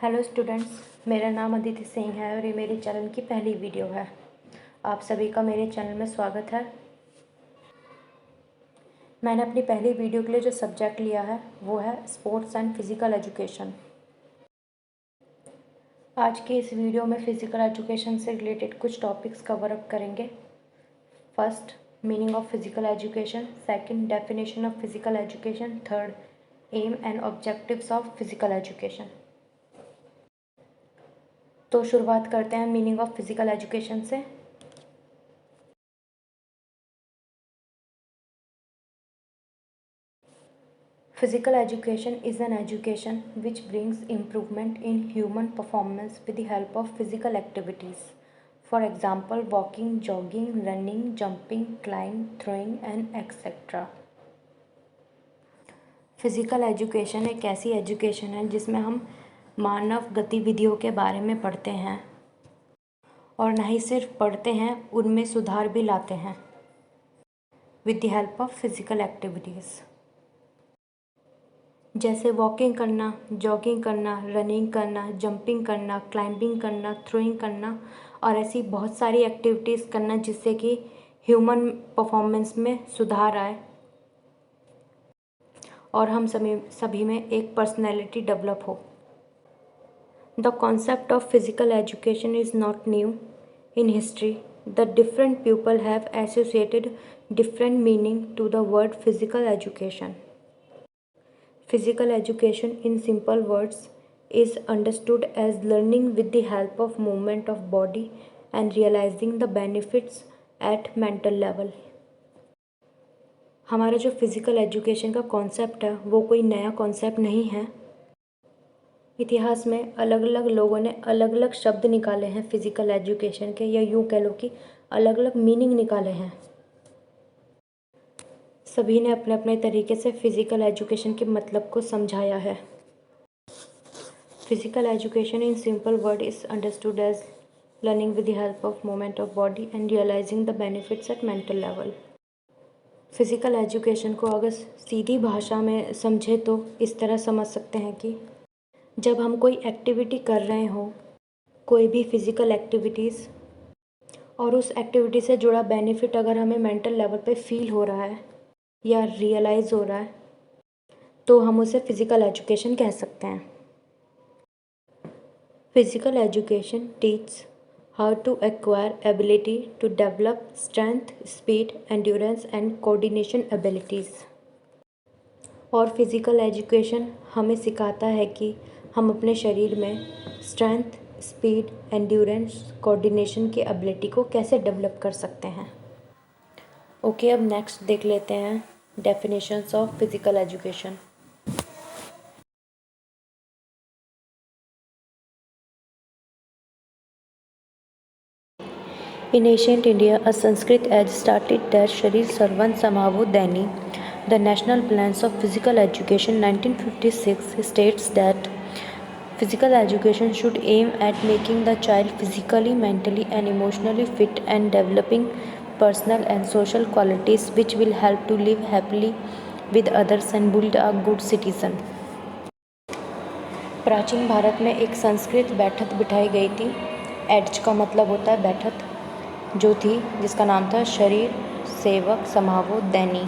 Hello students, मेरा नाम अदिति सिंह है और ये मेरे चैनल की पहली वीडियो है। आप सभी का मेरे चैनल में स्वागत है। मैंने अपनी पहली वीडियो के लिए जो सब्जेक्ट लिया है वो है स्पोर्ट्स एंड फिज़िकल एजुकेशन। आज के इस वीडियो में फ़िज़िकल एजुकेशन से रिलेटेड कुछ टॉपिक्स कवर अप करेंगे। First, meaning of physical education. Second, definition of physical education. Third, aim and objectives of physical education. तो शुरुआत करते हैं मीनिंग ऑफ फिज़िकल एजुकेशन से। Physical education is an education which brings improvement in human performance with the help of physical activities. For example, walking, jogging, running, jumping, climbing, throwing and etc. Physical education एक ऐसी education है जिसमें हम मानव गतिविधियों के बारे में पढ़ते हैं और न ही सिर्फ पढ़ते हैं, उनमें सुधार भी लाते हैं with the help of physical activities. जैसे वॉकिंग करना, जॉगिंग करना, रनिंग करना, जंपिंग करना, क्लाइंबिंग करना, थ्रोइंग करना और ऐसी बहुत सारी एक्टिविटीज़ करना जिससे कि ह्यूमन परफॉर्मेंस में सुधार आए और हम सभी में एक पर्सनैलिटी डेवलप हो। The concept of physical education is not new in history. The different people have associated different meaning to the word physical education. Physical education, in simple words, is understood as learning with the help of movement of body and realizing the benefits at mental level. हमारा जो physical education का concept है वो कोई नया concept नहीं है। इतिहास में अलग अलग लोगों ने अलग अलग शब्द निकाले हैं फिज़िकल एजुकेशन के, या यूँ कह लो कि अलग अलग मीनिंग निकाले हैं। सभी ने अपने अपने तरीके से फ़िज़िकल एजुकेशन के मतलब को समझाया है। Physical education in simple word is understood as learning with the help of movement of body and realising the benefits at mental level. Physical education को अगर सीधी भाषा में समझे तो इस तरह समझ सकते हैं कि जब हम कोई एक्टिविटी कर रहे हों, कोई भी फिज़िकल एक्टिविटीज़, और उस एक्टिविटी से जुड़ा बेनिफिट अगर हमें मेंटल लेवल पे फील हो रहा है या रियलाइज़ हो रहा है तो हम उसे फ़िज़िकल एजुकेशन कह सकते हैं। Physical education teach how to acquire ability to develop strength, speed, endurance and coordination abilities. और फिज़िकल एजुकेशन हमें सिखाता है कि हम अपने शरीर में स्ट्रेंथ, स्पीड, एंड्योरेंस, कोऑर्डिनेशन की एबिलिटी को कैसे डेवलप कर सकते हैं। ओके, अब नेक्स्ट देख लेते हैं definitions of physical education. In ancient India, a Sanskrit age started that Sharir Sarvan Samavo Daini. The National Plans of Physical Education 1956 states that physical education should aim at making the child physically, mentally and emotionally fit and developing personal and social qualities which will help to live happily with others and build a good citizen. प्राचीन भारत में एक संस्कृत बैठक बिठाई गई थी। Edge का मतलब होता है बैठक, जो थी जिसका नाम था शरीर सेवक समावो दैनी,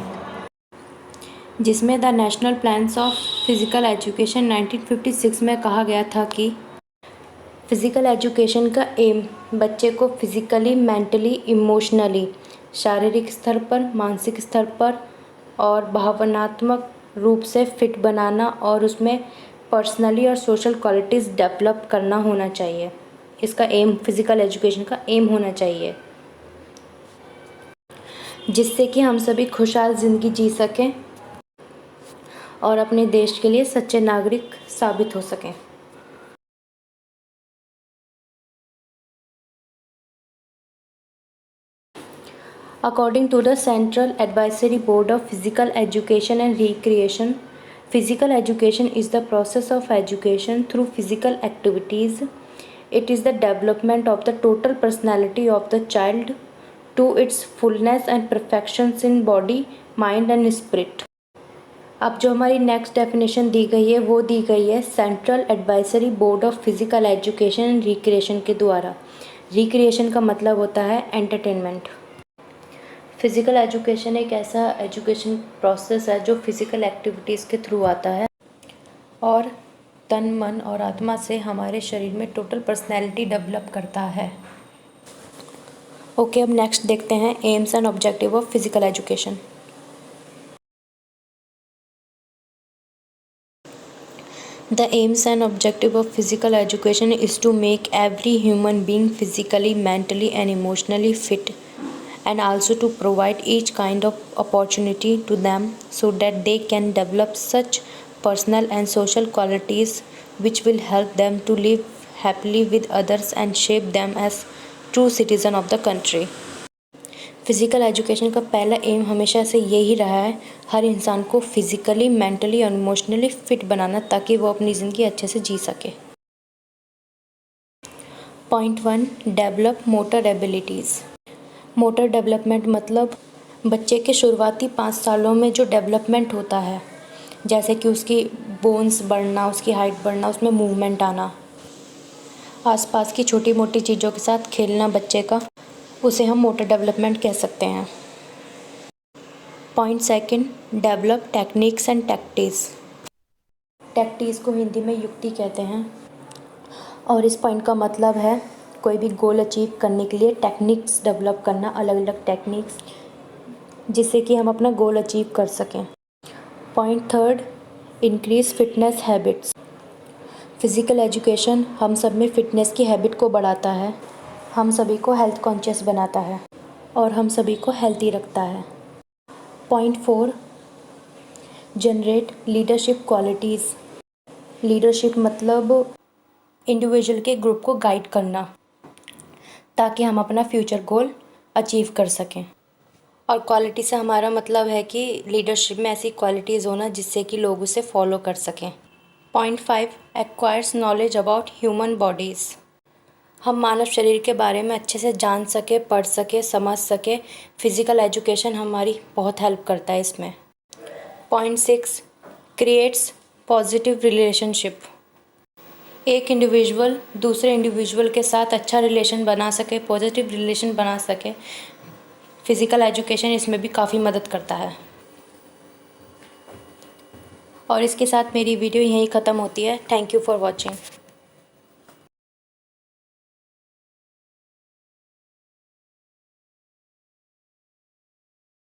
जिसमें the national plans of physical education 1956 में कहा गया था कि फ़िज़िकल एजुकेशन का एम बच्चे को फिज़िकली, मेंटली, इमोशनली, शारीरिक स्तर पर, मानसिक स्तर पर और भावनात्मक रूप से फिट बनाना और उसमें पर्सनली और सोशल क्वालिटीज़ डेवलप करना होना चाहिए। इसका एम, फिज़िकल एजुकेशन का एम होना चाहिए, जिससे कि हम सभी खुशहाल ज़िंदगी जी सकें और अपने देश के लिए सच्चे नागरिक साबित हो सकें। According to the Central Advisory Board of Physical Education and Recreation, physical education is the process of education through physical activities. It is the development of the total personality of the child to its fullness and perfections in body, mind and spirit. अब जो हमारी next definition दी गई है वो दी गई है central advisory board of physical education and recreation के द्वारा। रिक्रिएशन का मतलब होता है एंटरटेनमेंट। फिज़िकल एजुकेशन एक ऐसा एजुकेशन प्रोसेस है जो फिज़िकल एक्टिविटीज़ के थ्रू आता है और तन मन और आत्मा से हमारे शरीर में टोटल पर्सनैलिटी डेवलप करता है। ओके, अब नेक्स्ट देखते हैं AIIMS and objective of physical education. The aims and objective of physical education is to make every human being physically, mentally and emotionally fit, and also to provide each kind of opportunity to them so that they can develop such personal and social qualities which will help them to live happily with others and shape them as true citizen of the country. Physical education का पहला M हमेशा से यही रहा है, हर इंसान को physically, mentally और इमोशनली फ़िट बनाना ताकि वो अपनी ज़िंदगी अच्छे से जी सके। Point 1, develop motor abilities. Motor development मतलब बच्चे के शुरुआती 5 सालों में जो डेवलपमेंट होता है, जैसे कि उसकी बोन्स बढ़ना, उसकी हाइट बढ़ना, उसमें मूवमेंट आना, आसपास की छोटी मोटी चीज़ों के साथ खेलना बच्चे का, उसे हम मोटर डेवलपमेंट कह सकते हैं। Point 2, develop techniques and tactics. Tactics को हिंदी में युक्ति कहते हैं और इस पॉइंट का मतलब है कोई भी गोल अचीव करने के लिए टेक्निक्स डेवलप करना, अलग अलग टेक्निक्स, जिससे कि हम अपना गोल अचीव कर सकें। Point 3, increase fitness habits. Physical education हम सब में फ़िटनेस की हैबिट को बढ़ाता है, हम सभी को हेल्थ कॉन्शियस बनाता है और हम सभी को हेल्दी रखता है। Point 4, generate leadership qualities. Leadership मतलब इंडिविजुअल के ग्रुप को गाइड करना ताकि हम अपना फ्यूचर गोल अचीव कर सकें। और क्वालिटी से हमारा मतलब है कि लीडरशिप में ऐसी क्वालिटीज़ होना जिससे कि लोग उसे फॉलो कर सकें। Point 5, acquires knowledge about human bodies. हम मानव शरीर के बारे में अच्छे से जान सके, पढ़ सके, समझ सके। फ़िज़िकल एजुकेशन हमारी बहुत हेल्प करता है इसमें। Point 6, creates positive relationship. एक इंडिविजुअल दूसरे इंडिविजुअल के साथ अच्छा रिलेशन बना सके, पॉजिटिव रिलेशन बना सके, फ़िज़िकल एजुकेशन इसमें भी काफ़ी मदद करता है। और इसके साथ मेरी वीडियो यहीं ख़त्म होती है। Thank you for watching.